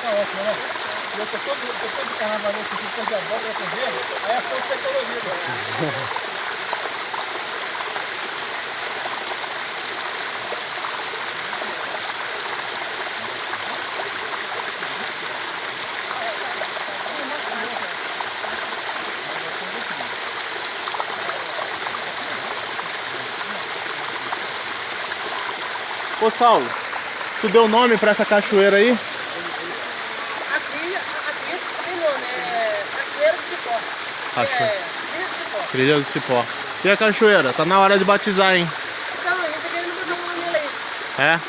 tá ótimo, né? Eu tô todo de carnavalesco aqui, depois de abóbora com verde, aí a fonte é colorida. Ô Saulo, tu deu nome pra essa cachoeira aí? Aqui tem nome, é Cachoeira do Cipó. Cachoeira. Trilha do Cipó. Trilha do Cipó. E a cachoeira? Tá na hora de batizar, hein? Então, a gente tá querendo botar um nome nele aí. É?